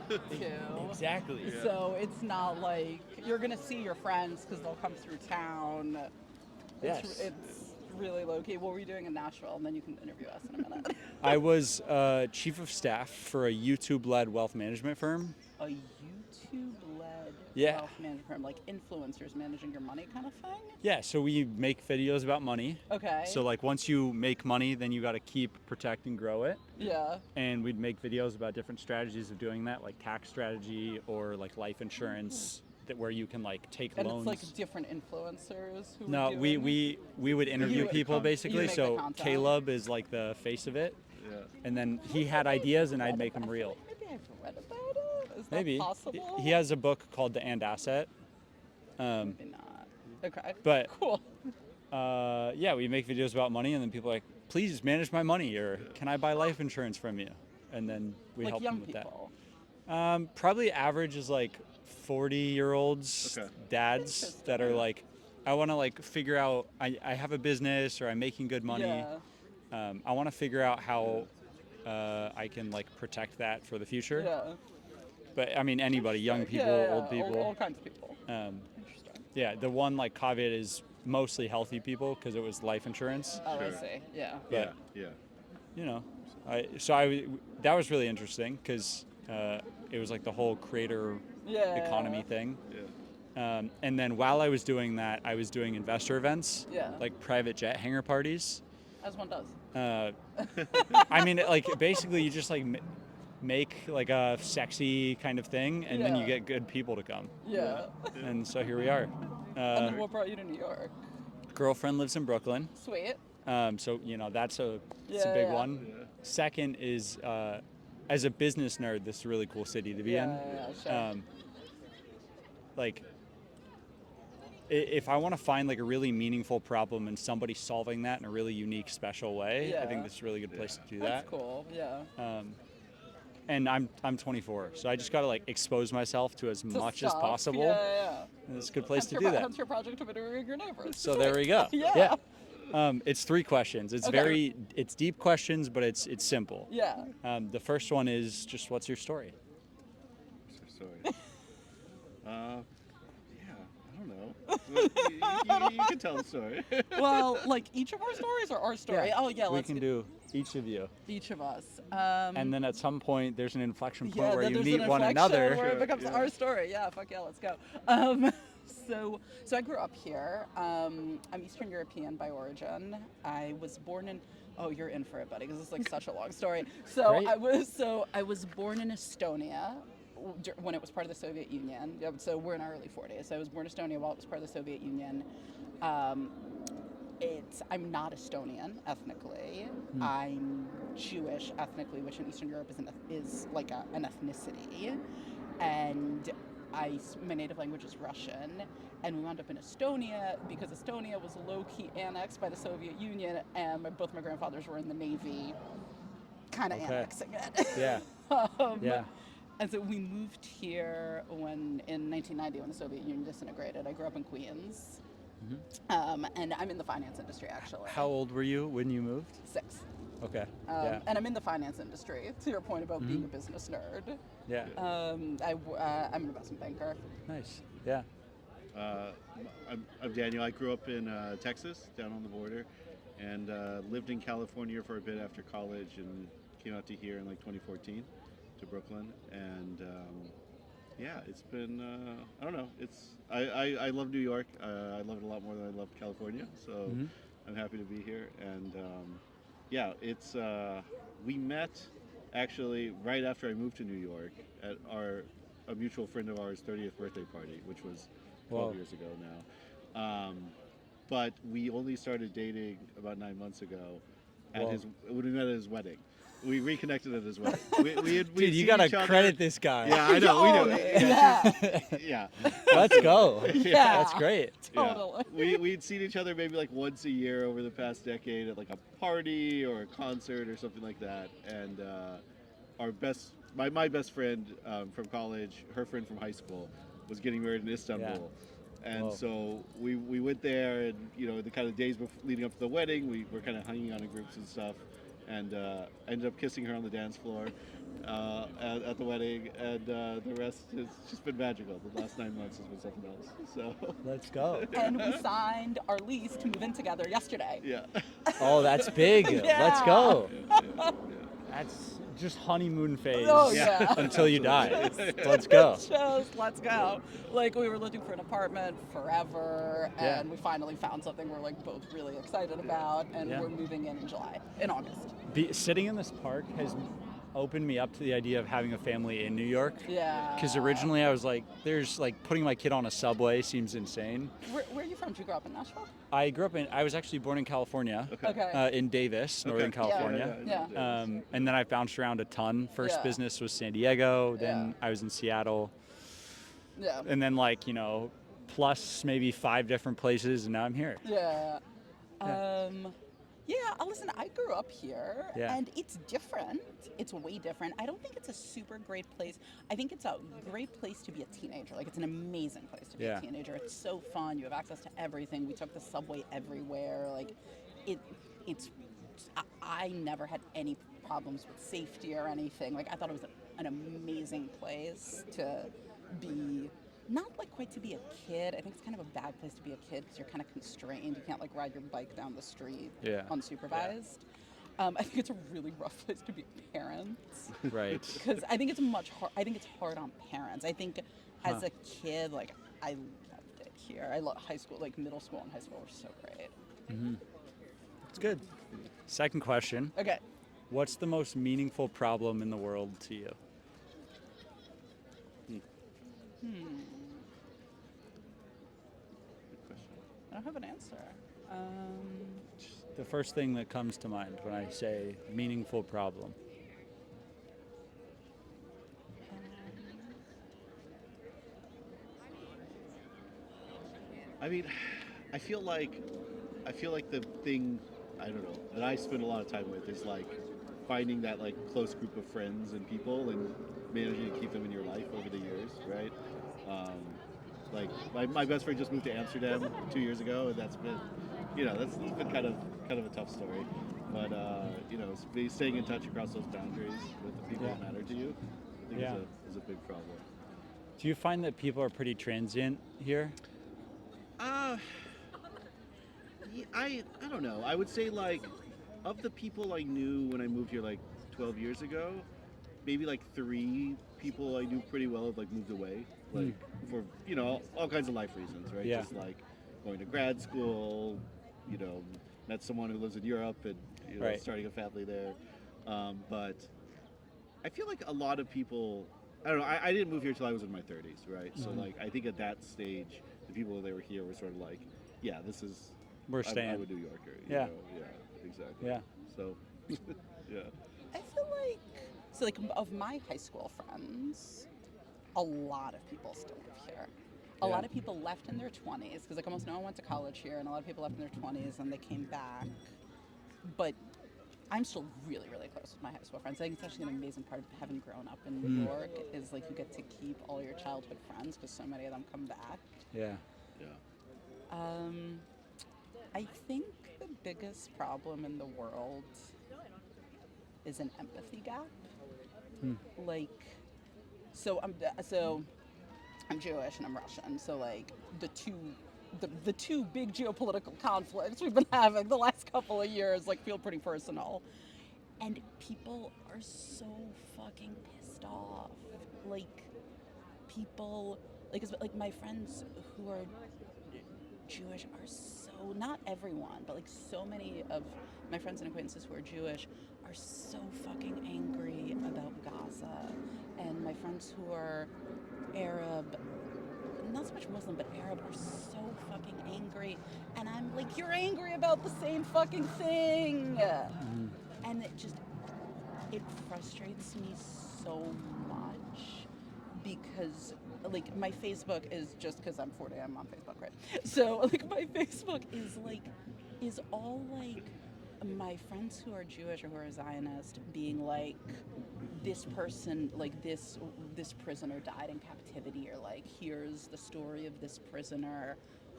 too. Exactly. Yeah. So it's not like you're gonna see your friends because they'll come through town. Yes. It's really low key. What were you doing in Nashville? And then you can interview us in a minute. I was chief of staff for a YouTube-led wealth management firm. A YouTube-led Yeah. wealth management firm, like influencers managing your money kind of thing. Yeah, so we make videos about money. Okay. So like once you make money, then you got to keep, protect, and grow it. Yeah. And we'd make videos about different strategies of doing that, like tax strategy or like life insurance, that where you can like take And loans. it's like different influencers who No, were we, doing we would interview You- people you basically. make the So content. Caleb is like the face of it, Yeah. and then he had ideas, and I'd make them real. Maybe I've read about it. Is that Maybe possible? he has a book called The And Asset. Maybe not. Okay. But Cool. yeah, we make videos about money, and then people are like, please manage my money, or can I buy life insurance from you? And then we Like help young them with people. that. Probably average is like 40-year-olds, Okay. dads that are like, I want to like figure out, I have a business or I'm making good money. Yeah. I want to figure out how I can like protect that for the future. Yeah. But I mean, anybody, young people, Yeah, old people. All kinds of people. Interesting. Yeah, the one like caveat is mostly healthy people because it was life insurance. Oh, I Sure. see. Yeah. Yeah. But Yeah. you know, that was really interesting because it was like the whole creator Yeah. economy thing. Yeah. And then while I was doing that, I was doing investor events, Yeah. like private jet hangar parties. As one does. I mean, like basically you just like make like a sexy kind of thing, and then you Yeah. get good people to come. Yeah. And so here we are. And then what brought you to New York? Girlfriend lives in Brooklyn. Sweet. So you know that's a Yeah, big yeah. one. Yeah. Second is as a business nerd, this is a really cool city to be in. Yeah, sure. Like if I want to find like a really meaningful problem and somebody solving that in a really unique, special way, I Yeah. think this is a really good place to do That's that. cool. Yeah. And I'm 24, so I just got to like expose myself to as To much as stuff. possible. Yeah. And it's a good place Hence to your do pro- that. Hence your project of interviewing your neighbors. So there we go. Yeah. It's 3 questions. It's Okay. it's deep questions, but it's simple. Yeah. The first one is just what's your story? Sorry. Yeah, I don't know. You can tell the story. Well, like each of our stories or our story? Oh yeah, we let's can do each of you, each of us. and then at some point there's an inflection point Yeah, where then you there's meet an one inflection another. where it Sure, becomes yeah. our story. Yeah, fuck yeah, let's go. So I grew up here. I'm Eastern European by origin. I was born in. Oh, you're in for it, buddy, because it's like such a long story. So Great. I was born in Estonia when it was part of the Soviet Union. Yeah, so we're in our early 40s. So I was born in Estonia while it was part of the Soviet Union. I'm not Estonian ethnically. I'm Jewish ethnically, which in Eastern Europe is like an ethnicity. And my native language is Russian. And we wound up in Estonia because Estonia was low-key annexed by the Soviet Union, and both my grandfathers were in the Navy, kind of Okay. annexing it. Yeah. Yeah. And so we moved here in 1990 when the Soviet Union disintegrated. I grew up in Queens. And I'm in the finance industry, actually. How old were you when you moved? 6. Okay. Yeah. And I'm in the finance industry, to your point about being a business nerd. Yeah. I'm an investment banker. Nice. Yeah. I'm Daniel. I grew up in Texas, down on the border, and lived in California for a bit after college, and came out to here in like 2014 to Brooklyn. And yeah, it's been I don't know. I love New York. I love it a lot more than I love California. So I'm happy to be here. And yeah, it's we met actually right after I moved to New York at a mutual friend of ours' 30th birthday party, which was 12 Whoa. years ago now. But we only started dating about 9 months ago at Whoa. when we met at his wedding. We reconnected at his wedding. We'd Dude, you seen gotta each other- credit this guy. Yeah, I know. We know. Yeah. Yeah. Let's go. Yeah. That's great. Yeah. Totally. We'd seen each other maybe like once a year over the past decade at like a party or a concert or something like that. And my best friend from college, her friend from high school, was getting married in Istanbul. And Whoa. so we went there, and the kind of days leading up to the wedding, we were kind of hanging out in groups and stuff, and ended up kissing her on the dance floor. at the wedding, and the rest has just been magical. The last 9 months has been something else. So Let's go. And we signed our lease to move in together yesterday. yeah. Oh, that's big. Yeah. Let's go. Yeah. That's just honeymoon phase Oh, yeah. until you die. Let's go. Just let's go. Like, we were looking for an apartment forever, Yeah. and we finally found something we're like both really excited about, and Yeah. we're moving in August. Sitting in this park has opened me up to the idea of having a family in New York. Yeah. Because originally I was like, there's like putting my kid on a subway seems insane. Where are you from? Did you grow up in Nashville? I was actually born in California, Okay. in Davis, Northern Okay. California. Yeah. And then I bounced around a ton. First Yeah. business was San Diego, then Yeah. I was in Seattle, Yeah. and then like, plus maybe 5 different places, and now I'm here. Yeah. Yeah. Listen, I grew up here, Yeah. and it's different. It's way different. I don't think it's a super great place. I think it's a great place to be a teenager. Like, it's an amazing place to be Yeah. a teenager. It's so fun. You have access to everything. We took the subway everywhere. Like, I never had any problems with safety or anything. Like, I thought it was an amazing place to be. Not like quite to be a kid. I think it's kind of a bad place to be a kid because you're kind of constrained. You can't like ride your bike down the street unsupervised. I think it's a really rough place to be parents Right. because I think it's I think it's hard on parents. I think as a kid, like I loved it here. I love high school, like middle school and high school were so great. It's good. Second question. Okay. What's the most meaningful problem in the world to you? Good question. I don't have an answer. The first thing that comes to mind when I say meaningful problem. I mean, I feel like the thing, I don't know, that I spend a lot of time with is like finding that like close group of friends and people and managing to keep them in your life over the years, right? Like my best friend just moved to Amsterdam 2 years ago, and that's been, that's been kind of a tough story. But staying in touch across those boundaries with the people that matter to you, I think is a big problem. Do you find that people are pretty transient here? I don't know. I would say like of the people I knew when I moved here like 12 years ago, maybe like 3 people I knew pretty well have like moved away, like for all kinds of life reasons, right? Yeah. Just like going to grad school, met someone who lives in Europe and Right. starting a family there. But I feel like a lot of people, I don't know. I didn't move here till I was in my 30s, right? So like I think at that stage, the people that were here were sort of like, yeah, this is. We're staying. I'm a New Yorker. you Yeah. know? Yeah. Exactly. Yeah. So. Yeah. I feel like of my high school friends, a lot of people still live here. A lot of people left in their 20s because like almost no one went to college here, and a lot of people left in their 20s and they came back. But I'm still really, really close with my high school friends. I think it's actually an amazing part of having grown up in New York is like you get to keep all your childhood friends because so many of them come back. Yeah. Yeah. I think the biggest problem in the world is an empathy gap. Like, so I'm Jewish and I'm Russian. So like the two big geopolitical conflicts we've been having the last couple of years like feel pretty personal, and people are so fucking pissed off. Like people like my friends who are Jewish are so, not everyone, but like so many of my friends and acquaintances who are Jewish are so fucking angry about Gaza. And my friends who are Arab, not so much Muslim, but Arab, are so fucking angry. And I'm like, you're angry about the same fucking thing. And it frustrates me so much because like my Facebook is just because I'm 40, I'm on Facebook, right? So like my Facebook is all like my friends who are Jewish or who are Zionist being like, this person, like this prisoner died in captivity, or like here's the story of this prisoner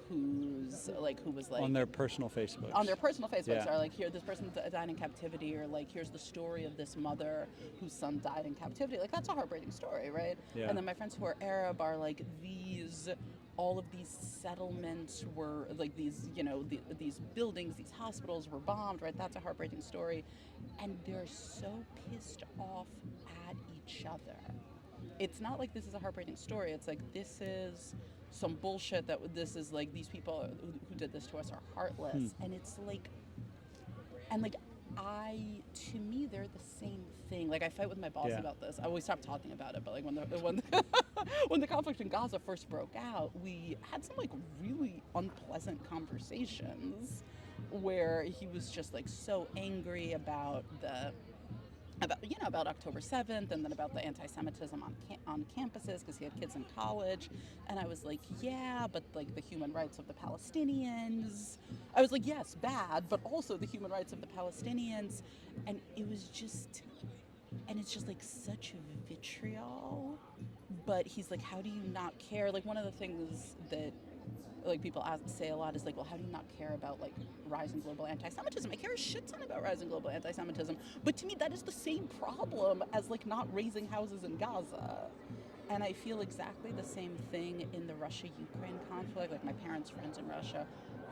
who was like On their personal Facebooks. on their personal Facebooks Yeah. are like, here, this person died in captivity, or like, here's the story of this mother whose son died in captivity. Like, that's a heartbreaking story, right? Yeah. And then my friends who are Arab are like, all of these settlements were like these, these buildings, these hospitals were bombed, right? That's a heartbreaking story. And they're so pissed off at each other. It's not like this is a heartbreaking story. It's like, this is some bullshit this is like, these people who did this to us are heartless. And it's like, to me, they're the same thing. Like, I fight with my boss about this. I always stop talking about it, but like when the conflict in Gaza first broke out, we had some like really unpleasant conversations where he was just like so angry about October 7th, and then about the anti-Semitism on campuses because he had kids in college. And I was like, yeah, but like the human rights of the Palestinians. I was like, yes, bad, but also the human rights of the Palestinians. And it's just like such vitriol. But he's like, how do you not care? Like, one of the things that like people say a lot is like, well, how do you not care about like rising global anti-Semitism? I care a shit ton about rising global anti-Semitism, but to me that is the same problem as like not raising houses in Gaza. And I feel exactly the same thing in the Russia-Ukraine conflict. Like, my parents' friends in Russia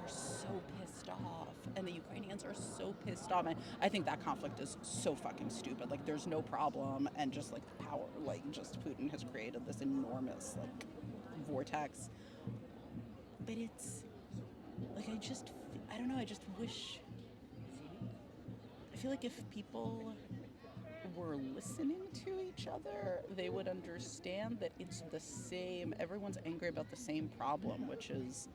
are so pissed off, and the Ukrainians are so pissed off. And I think that conflict is so fucking stupid. Like, there's no problem, and just like the power, like just Putin has created this enormous like vortex. But it's like, I don't know, I just wish, I feel like if people were listening to each other, they would understand that it's the same, everyone's angry about the same problem, which is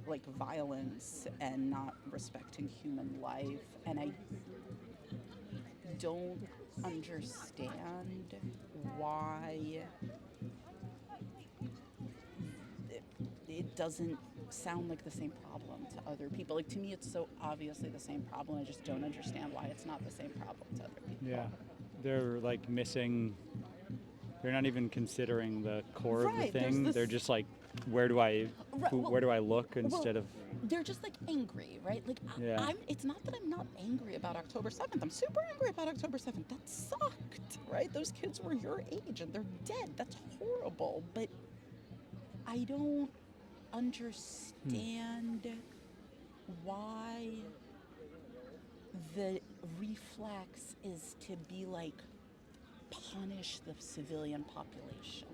like violence and not respecting human life. And I don't understand why it doesn't sound like the same problem to other people. Like, to me, it's so obviously the same problem. I just don't understand why it's not the same problem to other people. Yeah, they're like missing. They're not even considering the core of the thing. They're just like, where do I look instead of. They're just like angry, right? Like, Yeah. It's not that I'm not angry about October 7th. I'm super angry about October 7th. That sucked, right? Those kids were your age and they're dead. That's horrible. But I don't understand why the reflex is to be like, punish the civilian population.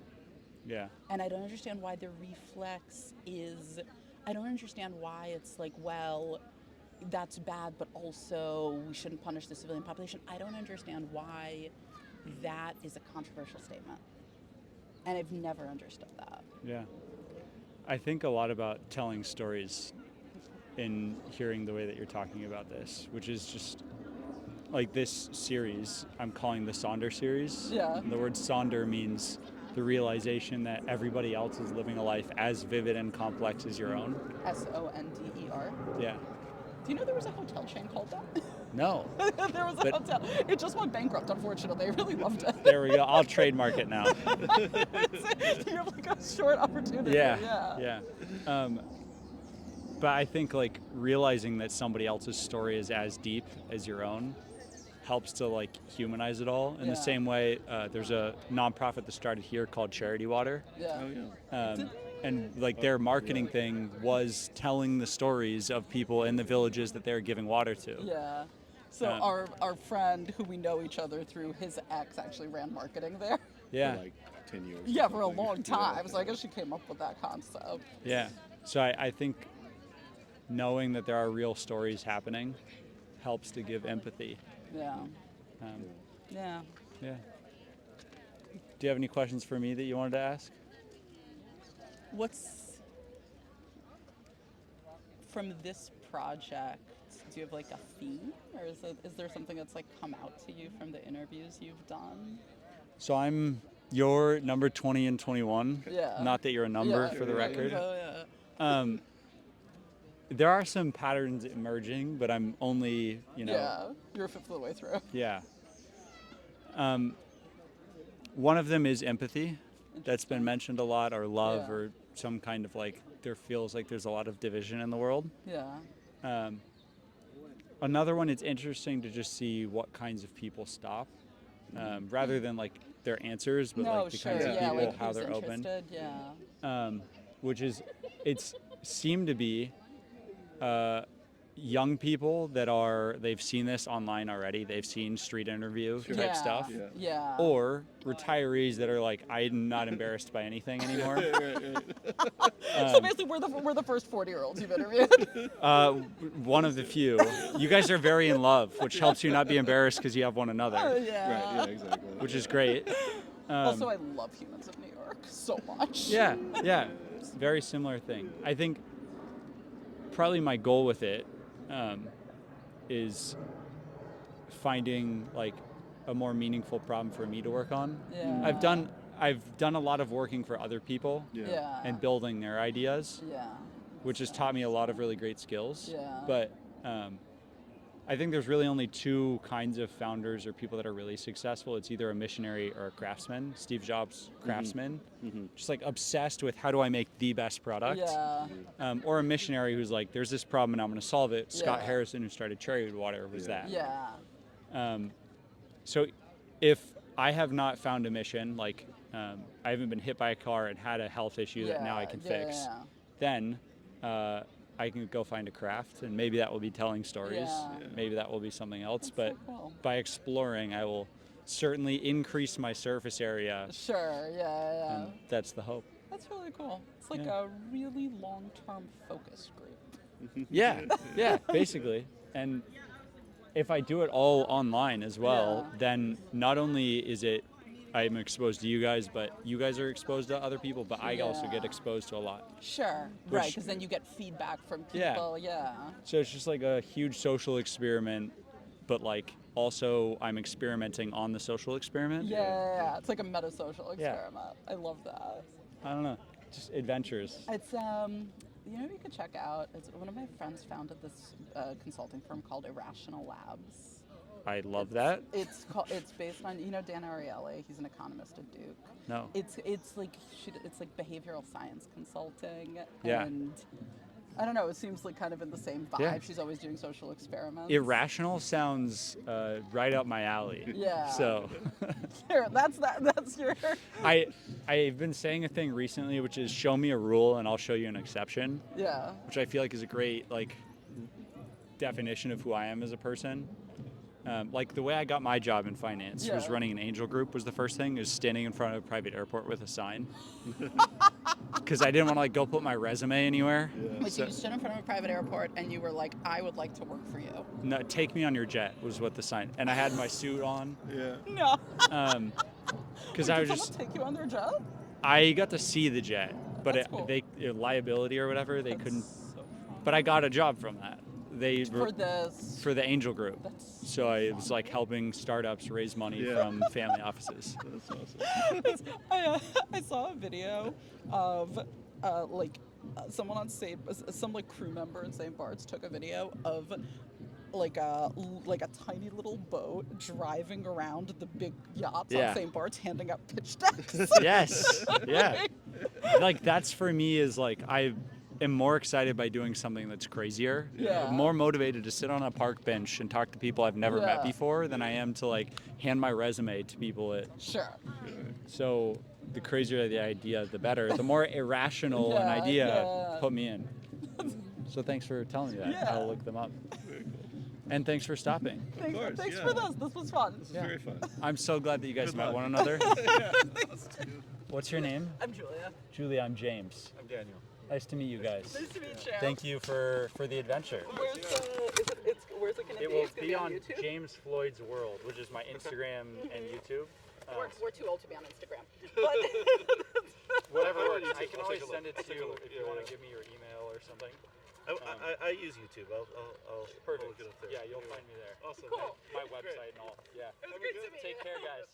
Yeah. And I don't understand why the reflex is, I don't understand why it's like, well, that's bad, but also we shouldn't punish the civilian population. I don't understand why that is a controversial statement. And I've never understood that. Yeah. I think a lot about telling stories in hearing the way that you're talking about this, which is just like this series, I'm calling the Sonder Series. Yeah. And the word Sonder means the realization that everybody else is living a life as vivid and complex as your own. Sonder. Yeah. Do you know there was a hotel chain called that? No. There was a hotel. It just went bankrupt, unfortunately. I really loved it. There we go. I'll trademark it now. You have like a short opportunity. Yeah. But I think like realizing that somebody else's story is as deep as your own helps to like humanize it all. In the same way, there's a nonprofit that started here called Charity Water. Yeah. Oh, yeah. And like their marketing thing was telling the stories of people in the villages that they're giving water to. Yeah. So our friend, who we know each other through, his ex actually ran marketing there. Yeah. For like 10 years. Yeah, for a long time. So I guess she came up with that concept. Yeah. So I think knowing that there are real stories happening helps to give empathy. Yeah. Yeah. Do you have any questions for me that you wanted to ask? What's from this project? Do you have like a theme, or is there something that's like come out to you from the interviews you've done? So I'm your number 20 and 21. Yeah. Not that you're a number for the record. There are some patterns emerging, but I'm only, Yeah, you're a fifth of the way through. Yeah. One of them is empathy. That's been mentioned a lot, or love, or some kind of like there feels like there's a lot of division in the world. Yeah. Another one, it's interesting to just see what kinds of people stop, rather than like their answers, but No, like the sure. kinds of Yeah, people, like how who's they're open. interested. Yeah. Which is, it's seemed to be young people that they've seen this online already. They've seen street interview type Yeah. stuff. Yeah. Yeah. Or retirees that are like, I'm not embarrassed by anything anymore. So basically, we're the first 40-year-olds you've interviewed. One of the few. You guys are very in love, which helps you not be embarrassed because you have one another, Right, Yeah. yeah, exactly. which is great. Also, I love Humans of New York so much. Yeah, yeah. Very similar thing. I think probably my goal with it is finding like a more meaningful problem for me to work on. Yeah. I've done a lot of working for other people Yeah. and building their ideas, Yeah. which has taught me a lot of really great skills. Yeah. But I think there's really only two kinds of founders or people that are really successful. It's either a missionary or a craftsman. Steve Jobs, craftsman, just like obsessed with how do I make the best product. Yeah. Or a missionary who's like, there's this problem and I'm going to solve it. Scott Yeah. Harrison, who started Cherrywood Water, was that. Yeah. So if I have not found a mission, like I haven't been hit by a car and had a health issue that now I can fix, Yeah. then I can go find a craft, and maybe that will be telling stories. Yeah. Maybe that will be something else. That's But so cool. by exploring, I will certainly increase my surface area. Sure. Yeah. And that's the hope. That's really cool. It's like Yeah. a really long-term focus group. Yeah, yeah, basically. And if I do it all online as well, Yeah. then not only is it I'm exposed to you guys, but you guys are exposed to other people, but I also get Yeah. exposed to a lot. Sure. Right. Because then you get feedback from people. Yeah. So it's just like a huge social experiment, but like also I'm experimenting on the social experiment. Yeah. It's like a meta-social Yeah. experiment. I love that. I don't know, just adventures. It's you know, you could check out. It's one of my friends founded this consulting firm called Irrational Labs. I love that. It's based on, you know, Dan Ariely. He's an economist at Duke. No. It's like behavioral science consulting. Yeah. And I don't know. It seems like kind of in the same vibe. Yeah. She's always doing social experiments. Irrational sounds right up my alley. Yeah. So Here, that's your. I've been saying a thing recently, which is show me a rule and I'll show you an exception, Yeah. which I feel like is a great like definition of who I am as a person. Like the way I got my job in finance was Yeah. running an angel group was the first thing, is standing in front of a private airport with a sign. Because I didn't want to like go put my resume anywhere. Wait, so you stood in front of a private airport and you were like, I would like to work for you. No, take me on your jet was what the sign. And I had my suit on. Yeah. No. Because I was Did just, someone take you on their jet? I got to see the jet, but That's cool. liability or whatever, they That's couldn't. so fun. But I got a job from that. For this. For the angel group. That's So I was like helping startups raise money Yeah. from family offices. That's awesome. I saw a video of someone on some like crew member in St. Bart's took a video of like a tiny little boat driving around the big yachts Yeah. on St. Bart's handing out pitch decks. Yes. Yeah. Like that's for me is like I am more excited by doing something that's crazier. Yeah. I'm more motivated to sit on a park bench and talk to people I've never met Yeah. before than I am to like hand my resume to people at. Sure. So the crazier the idea, the better. The more irrational an Yeah, idea, yeah. put me in. So thanks for telling me that. Yeah. I'll look them up. And thanks for stopping. course, Thanks yeah. for this. This was fun. This is very fun. I'm so glad that you guys Good met luck. one another. Thanks. What's your name? I'm Julia. Julie, I'm James. I'm Daniel. Nice to meet you guys. Nice to meet you. Thank you for the adventure. Where's where's it gonna It be? will It's gonna be on YouTube? James Floyd's World, which is my Instagram and YouTube. We're too old to be on Instagram. But Whatever works. I can always send it to you if you want to give me your email or something. I use YouTube. I'll Perfect. look it up there. Yeah, you'll find me there. Awesome. Cool. My website and all. Yeah. It was great to meet Take you. care, guys.